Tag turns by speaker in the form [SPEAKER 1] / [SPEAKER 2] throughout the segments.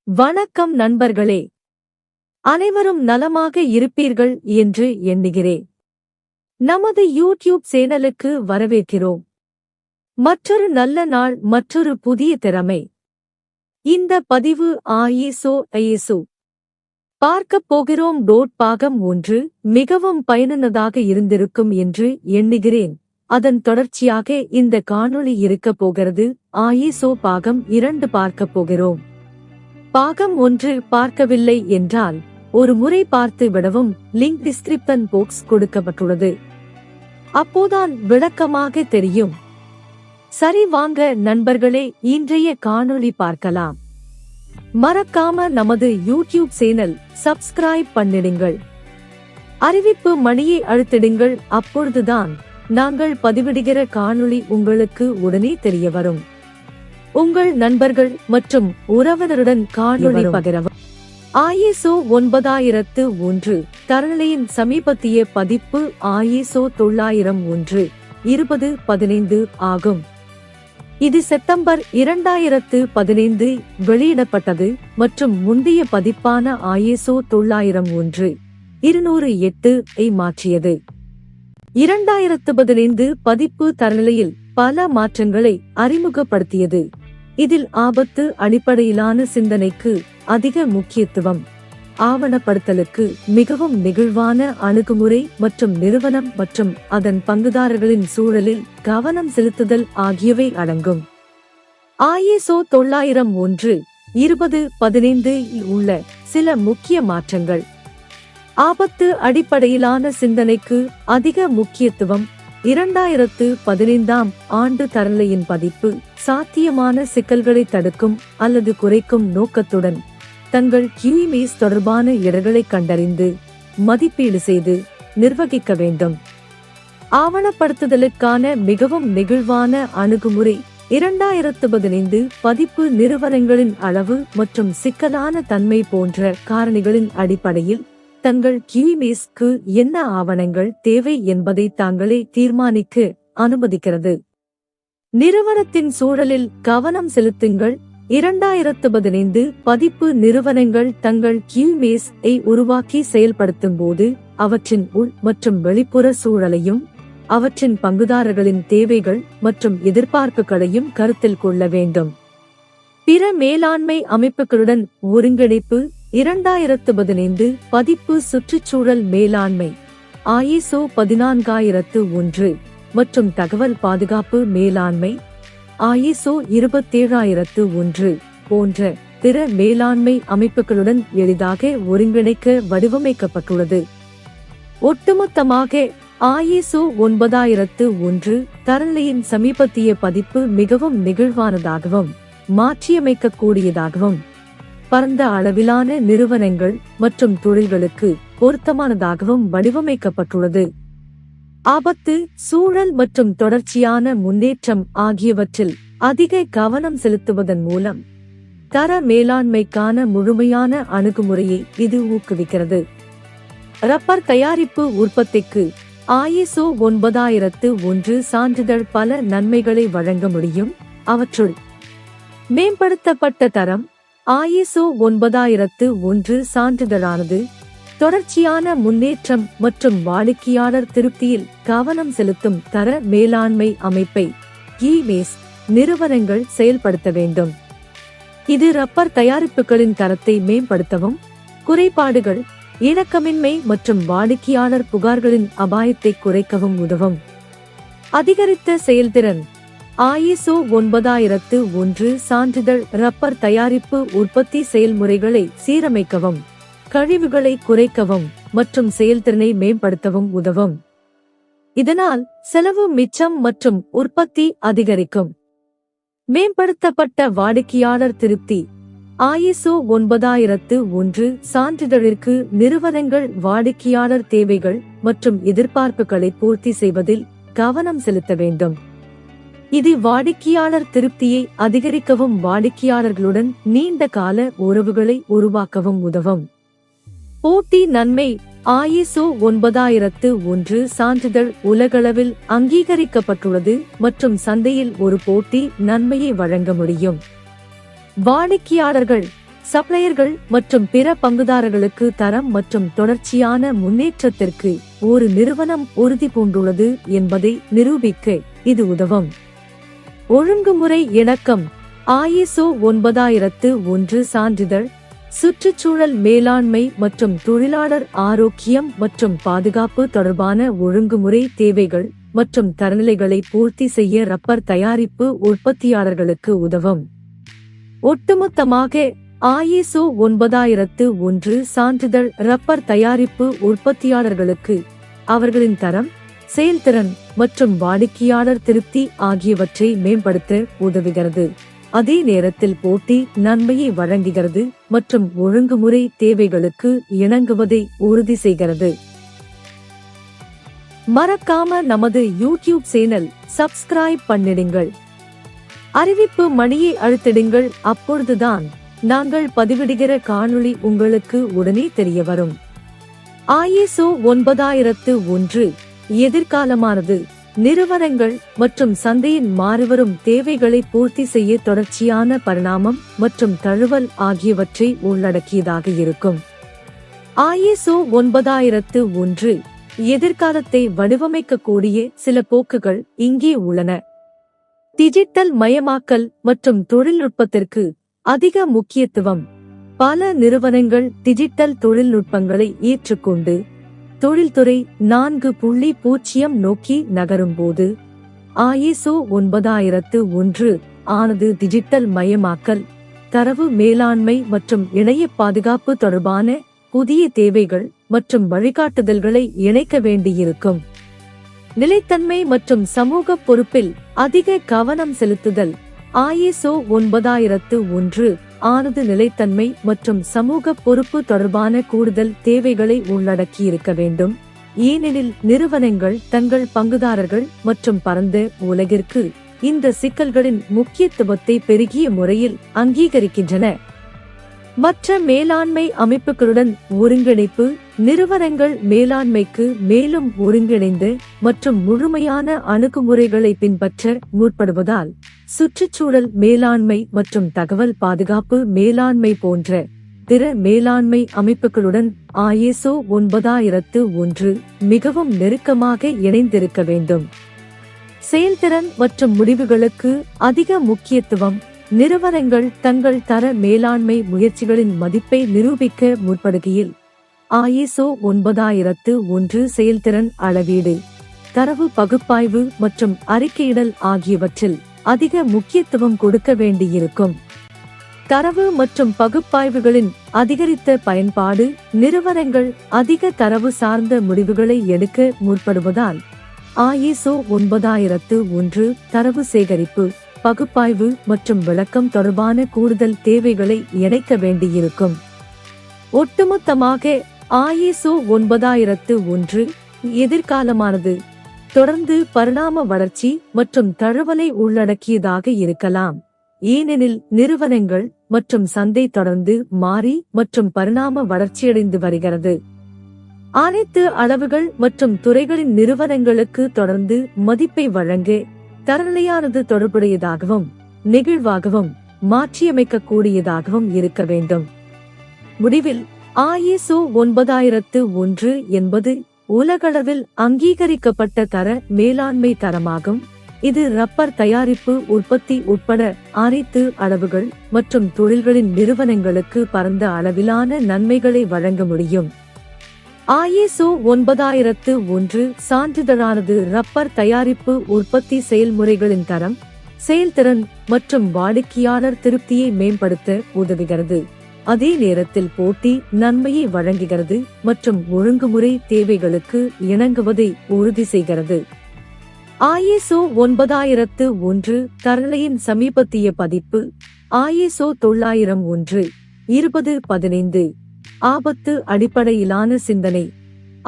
[SPEAKER 1] வணக்கம் நண்பர்களே, அனைவரும் நலமாக இருப்பீர்கள் என்று எண்ணுகிறேன். நமது யூடியூப் சேனலுக்கு வரவேற்கிறோம். மற்றொரு நல்ல நாள், மற்றொரு புதிய திறமை. இந்த பதிவு ISO பார்க்கப் போகிறோம். பாகம் 1 மிகவும் பயனுள்ளதாக இருந்திருக்கும் என்று எண்ணுகிறேன். அதன் தொடர்ச்சியாக இந்த காணொளி இருக்கப் போகிறது. ISO பாகம் 2 பார்க்கப் போகிறோம். பாகம் 1 பார்க்கவில்லை என்றால் ஒரு முறை பார்த்து விடவும். லிங்க் டிஸ்கிரிப்ஷன் பாக்ஸ் கொடுக்கப்பட்டுள்ளது. அப்போதான் விளக்கமாக தெரியும். சரி, வாங்க நண்பர்களே, இன்றைய காணொளி பார்க்கலாம். மறக்காம நமது யூடியூப் சேனல் சப்ஸ்கிரைப் பண்ணிடுங்கள். அறிவிப்பு மணியை அழுத்திடுங்கள். அப்பொழுதுதான் நாங்கள் பதிவிடுகிற காணொளி உங்களுக்கு உடனே தெரிய வரும். உங்கள் நண்பர்கள் மற்றும் உறவினருடன் காணொளி பகிரவும். ISO 9001 தரநிலையின் சமீபத்திய பதிப்பு ISO 900 2015 ஆகும். இது செப்டம்பர் 2015 வெளியிடப்பட்டது மற்றும் முந்தைய பதிப்பான ISO 901 208 ஐ மாற்றியது. 2015 பதிப்பு தரநிலையில் பல மாற்றங்களை அறிமுகப்படுத்தியது. இதில் ஆபத்து அடிப்படையிலான சிந்தனைக்கு அதிக முக்கியத்துவம், ஆவணப்படுத்தலுக்கு மிகவும் நெகிழ்வான அணுகுமுறை மற்றும் நிறுவனம் மற்றும் அதன் பங்குதாரர்களின் சூழலில் கவனம் செலுத்துதல் ஆகியவை அடங்கும். ISO 901 2015 இல் உள்ள சில முக்கிய மாற்றங்கள்: ஆபத்து அடிப்படையிலான சிந்தனைக்கு அதிக முக்கியத்துவம். 2015ஆம் ஆண்டு தரநிலையின் பதிப்பு சாத்தியமான சிக்கல்களை தடுக்கும் அல்லது குறைக்கும் நோக்கத்துடன் தங்கள் QMS தொடர்பான இடர்களை கண்டறிந்து மதிப்பீடு செய்து நிர்வகிக்க வேண்டும். ஆவணப்படுத்துதலுக்கான மிகவும் நெகிழ்வான அணுகுமுறை. 2015 பதிப்பு நிறுவனங்களின் அளவு மற்றும் சிக்கலான தன்மை போன்ற காரணிகளின் அடிப்படையில் தங்கள் QMSக்கு என்ன ஆவணங்கள் தேவை என்பதை தாங்களே தீர்மானிக்க அனுமதிக்கிறது. நிறுவனத்தின் சூழலில் கவனம் செலுத்துங்கள். 2015 பதிப்பு நிறுவனங்கள் தங்கள் QMS ஐ உருவாக்கி செயல்படுத்தும் போது அவற்றின் உள் மற்றும் வெளிப்புற சூழலையும் அவற்றின் பங்குதாரர்களின் தேவைகள் மற்றும் எதிர்பார்ப்புகளையும் கருத்தில் கொள்ள வேண்டும். பிற மேலாண்மை அமைப்புகளுடன் ஒருங்கிணைப்பு. 2015 பதிப்பு சுற்றுச்சூழல் மேலாண்மை ISO 14001 மற்றும் தகவல் பாதுகாப்பு மேலாண்மை ISO 27001 போன்ற பிற மேலாண்மை அமைப்புகளுடன் எளிதாக ஒருங்கிணைக்க வடிவமைக்கப்பட்டுள்ளது. ஒட்டுமொத்தமாக ISO 9001 தரநிலையின் சமீபத்திய பதிப்பு மிகவும் நெகிழ்வானதாகவும் மாற்றியமைக்கக்கூடியதாகவும் பரந்த அளவிலான நிறுவனங்கள் மற்றும் தொழில்களுக்கு பொருத்தமானதாகவும் வடிவமைக்கப்பட்டுள்ளது. ஆபத்து, சூழல் மற்றும் தொடர்ச்சியான முன்னேற்றம் ஆகியவற்றில் அதிக கவனம் செலுத்துவதன் மூலம் தர மேலாண்மைக்கான முழுமையான அணுகுமுறையை இது ஊக்குவிக்கிறது. ரப்பர் தயாரிப்பு உற்பத்திக்கு ISO 9001 சான்றிதழ் பல நன்மைகளை வழங்க முடியும். அவற்றுள் மேம்படுத்தப்பட்ட தரம். ISO 9001 சான்றிதழானது தொடர்ச்சியான முன்னேற்றம் மற்றும் வாடிக்கையாளர் திருப்தியில் கவனம் செலுத்தும் தர மேலாண்மை அமைப்பை QMS நிறுவனங்கள் செயல்படுத்த வேண்டும். இது ரப்பர் தயாரிப்புகளின் தரத்தை மேம்படுத்தவும், குறைபாடுகள், இணக்கமின்மை மற்றும் வாடிக்கையாளர் புகார்களின் அபாயத்தை குறைக்கவும் உதவும். அதிகரித்த செயல்திறன். ISO 9001 சான்றிதழ் ரப்பர் தயாரிப்பு உற்பத்தி செயல்முறைகளை சீரமைக்கவும், கழிவுகளை குறைக்கவும் மற்றும் செயல்திறனை மேம்படுத்தவும் உதவும். இதனால் செலவு மிச்சம் மற்றும் உற்பத்தி அதிகரிக்கும். மேம்படுத்தப்பட்ட வாடிக்கையாளர் திருப்தி. ISO 9001 சான்றிதழிற்கு நிறுவனங்கள் வாடிக்கையாளர் தேவைகள் மற்றும் எதிர்பார்ப்புகளை பூர்த்தி செய்வதில் கவனம் செலுத்த வேண்டும். இது வாடிக்கையாளர் திருப்தியை அதிகரிக்கவும் வாடிக்கையாளர்களுடன் நீண்ட கால உறவுகளை உருவாக்கவும் உதவும். போட்டி நன்மை. ISO 9001 சான்றிதழ் உலகளவில் அங்கீகரிக்கப்பட்டுள்ளது மற்றும் சந்தையில் ஒரு போட்டி நன்மையை வழங்க முடியும். வாடிக்கையாளர்கள் சப்ளையர்கள் மற்றும் பிற பங்குதாரர்களுக்கு தரம் மற்றும் தொடர்ச்சியான முன்னேற்றத்திற்கு ஒரு நிறுவனம் உறுதி பூண்டுள்ளது என்பதை நிரூபிக்க இது உதவும். ஒழுங்குமுறை இணக்கம் ISO 9001 சான்றிதழ் சுற்றுச்சூழல் மேலாண்மை மற்றும் தொழிலாளர் ஆரோக்கியம் மற்றும் பாதுகாப்பு தொடர்பான ஒழுங்குமுறை தேவைகள் மற்றும் தரநிலைகளை பூர்த்தி செய்ய ரப்பர் தயாரிப்பு உற்பத்தியாளர்களுக்கு உதவும். ஒட்டுமொத்தமாக ISO 9001 சான்றிதழ் ரப்பர் தயாரிப்பு உற்பத்தியாளர்களுக்கு அவர்களின் தரம், செயல்திறன் மற்றும் வாடிக்கையாளர் திருப்தி ஆகியவற்றை மேம்படுத்த உதவுகிறது. அதே நேரத்தில் போட்டி நன்மையை வழங்குகிறது மற்றும் ஒழுங்குமுறை தேவைகளுக்கு இணங்குவதை உறுதி செய்கிறது. மறக்காம நமது யூடியூப் சேனல் சப்ஸ்கிரைப் பண்ணிடுங்கள். அறிவிப்பு மணியை அழுத்திடுங்கள். அப்பொழுதுதான் நாங்கள் பதிவிடுகிற காணொளி உங்களுக்கு உடனே தெரிய வரும். ISO 9001 எதிர்காலமானது நிறுவனங்கள் மற்றும் சந்தையின் மாறிவரும் தேவைகளை பூர்த்தி செய்ய தொடர்ச்சியான பரிணாமம் மற்றும் தழுவல் ஆகியவற்றை உள்ளடக்கியதாக இருக்கும். ISO 9001 எதிர்காலத்தை வடிவமைக்கக்கூடிய சில போக்குகள் இங்கே உள்ளன. டிஜிட்டல் மயமாக்கல் மற்றும் தொழில்நுட்பத்திற்கு அதிக முக்கியத்துவம். பல நிறுவனங்கள் டிஜிட்டல் தொழில்நுட்பங்களை ஏற்றுக்கொண்டு தொழில்துறை 4.0 நோக்கி நகரும்போது ISO 9001 ஆனது டிஜிட்டல் மயமாக்கல், தரவு மேலாண்மை மற்றும் இணைய பாதுகாப்பு தொடர்பான புதிய தேவைகள் மற்றும் வழிகாட்டுதல்களை இணைக்க வேண்டியிருக்கும். நிலைத்தன்மை மற்றும் சமூக பொறுப்பில் அதிக கவனம் செலுத்துதல். ISO 9001 ஆனது நிலைத்தன்மை மற்றும் சமூக பொறுப்பு தொடர்பான கூடுதல் தேவைகளை உள்ளடக்கியிருக்க வேண்டும். ஏனெனில் நிறுவனங்கள் தங்கள் பங்குதாரர்கள் மற்றும் பரந்த உலகிற்கு இந்த சிக்கல்களின் முக்கியத்துவத்தை பெருகிய முறையில் அங்கீகரிக்கின்றன. மற்ற மேலாண்மை அமைப்புகளுடன் ஒருங்கிணைப்பு. நிறுவனங்கள் மேலாண்மைக்கு மேலும் ஒருங்கிணைந்து மற்றும் முழுமையான அணுகுமுறைகளை பின்பற்ற முற்படுவதால் சுற்றுச்சூழல் மேலாண்மை மற்றும் தகவல் பாதுகாப்பு மேலாண்மை போன்ற பிற மேலாண்மை அமைப்புகளுடன் ISO 9001 மிகவும் நெருக்கமாக இணைந்திருக்க வேண்டும். செயல்திறன் மற்றும் முடிவுகளுக்கு அதிக முக்கியத்துவம். நிறுவனங்கள் தங்கள் தர மேலாண்மை முயற்சிகளின் மதிப்பை நிரூபிக்க முற்படுகையில் ISO 9001 செயல்திறன் அளவீடு, தரவு பகுப்பாய்வு மற்றும் அறிக்கையிடல் ஆகியவற்றில் அதிக முக்கியத்துவம் கொடுக்க வேண்டியிருக்கும். தரவு மற்றும் பகுப்பாய்வுகளின் அதிகரித்த பயன்பாடு. நிறுவனங்கள் அதிக தரவு சார்ந்த முடிவுகளை எடுக்க முற்படுவதால் ISO 9001 தரவு சேகரிப்பு, பகுப்பாய்வு மற்றும் விளக்கம் தொடர்பான கூடுதல் தேவைகளை இணைக்க வேண்டியிருக்கும். ஒட்டுமொத்தமாக ISO 9001 எதிர்காலமானது தொடர்ந்து பரிணாம வளர்ச்சி மற்றும் தழுவலை உள்ளடக்கியதாக இருக்கலாம். ஏனெனில் நிறுவனங்கள் மற்றும் சந்தை தொடர்ந்து மாறி மற்றும் பரிணாம வளர்ச்சியடைந்து வருகிறது. அனைத்து அளவுகள் மற்றும் துறைகளின் நிறுவனங்களுக்கு தொடர்ந்து மதிப்பை வழங்க தரநிலையானது தொடர்புடையதாகவும் நெகிழ்வாகவும் மாற்றியமைக்கக்கூடியதாகவும் இருக்க வேண்டும். முடிவில் ISO 9001 என்பது உலகளவில் அங்கீகரிக்கப்பட்ட தர மேலாண்மை தரமாகும். இது ரப்பர் தயாரிப்பு உற்பத்தி உட்பட அனைத்து அளவுகள் மற்றும் தொழில்களின் நிறுவனங்களுக்கு பரந்த அளவிலான நன்மைகளை வழங்க முடியும். ISO 9001 சான்றிதழானது ரப்பர் தயாரிப்பு உற்பத்தி செயல்முறைகளின் தரம், செயல்திறன் மற்றும் வாடிக்கையாளர் திருப்தியை மேம்படுத்த உதவுகிறது. அதே நேரத்தில் போட்டி நன்மையை வழங்குகிறது மற்றும் ஒழுங்குமுறை தேவைகளுக்கு இணங்குவதை உறுதி செய்கிறது. ISO 9001 தரநிலையின் சமீபத்திய பதிப்பு ISO 900 2015 ஆபத்து அடிப்படையிலான சிந்தனை,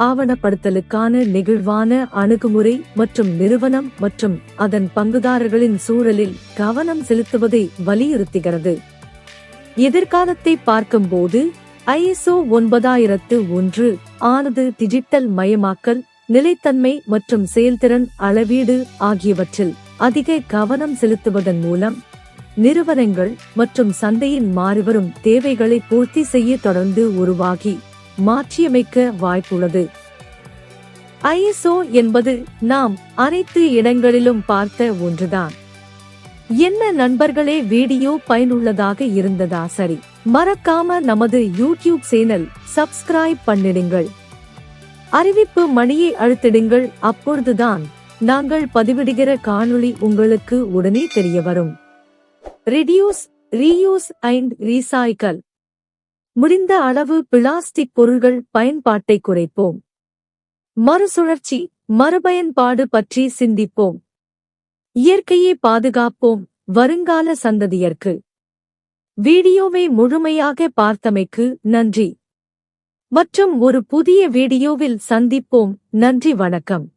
[SPEAKER 1] ஆவணப்படுத்தலுக்கான நெகிழ்வான அணுகுமுறை மற்றும் நிறுவனம் மற்றும் அதன் பங்குதாரர்களின் சூழலில் கவனம் செலுத்துவதை வலியுறுத்துகிறது. எதிர்காலத்தை பார்க்கும்போது ISO 9001 ஆனது டிஜிட்டல் மயமாக்கல், நிலைத்தன்மை மற்றும் செயல்திறன் அளவீடு ஆகியவற்றில் அதிக கவனம் செலுத்துவதன் மூலம் நிறுவனங்கள் மற்றும் சந்தையின் மாறிவரும் தேவைகளை பூர்த்தி செய்ய தொடர்ந்து உருவாகி மாற்றியமைக்க வாய்ப்புள்ளது. ISO என்பது நாம் அனைத்து இடங்களிலும் பார்த்த ஒன்றுதான். என்ன நண்பர்களே, வீடியோ பயனுள்ளதாக இருந்ததா? சரி, மறக்காம நமது யூடியூப் சேனல் சப்ஸ்கிரைப் பண்ணிடுங்கள். அறிவிப்பு மணியை அழுத்திடுங்கள். அப்பொழுதுதான் நாங்கள் பதிவிடுகிற காணொளி உங்களுக்கு உடனே தெரிய வரும். Reduce, reuse and recycle. முடிந்த அளவு பிளாஸ்டிக் பொருள்கள் பயன்பாட்டை குறைப்போம். மறுசுழற்சி, மறுபயன்பாடு பற்றி சிந்திப்போம். இயற்கையை பாதுகாப்போம், வருங்கால சந்ததியர்க்கு. வீடியோவை முழுமையாக பார்த்தமைக்கு நன்றி. மற்றும் ஒரு புதிய வீடியோவில் சந்திப்போம். நன்றி, வணக்கம்.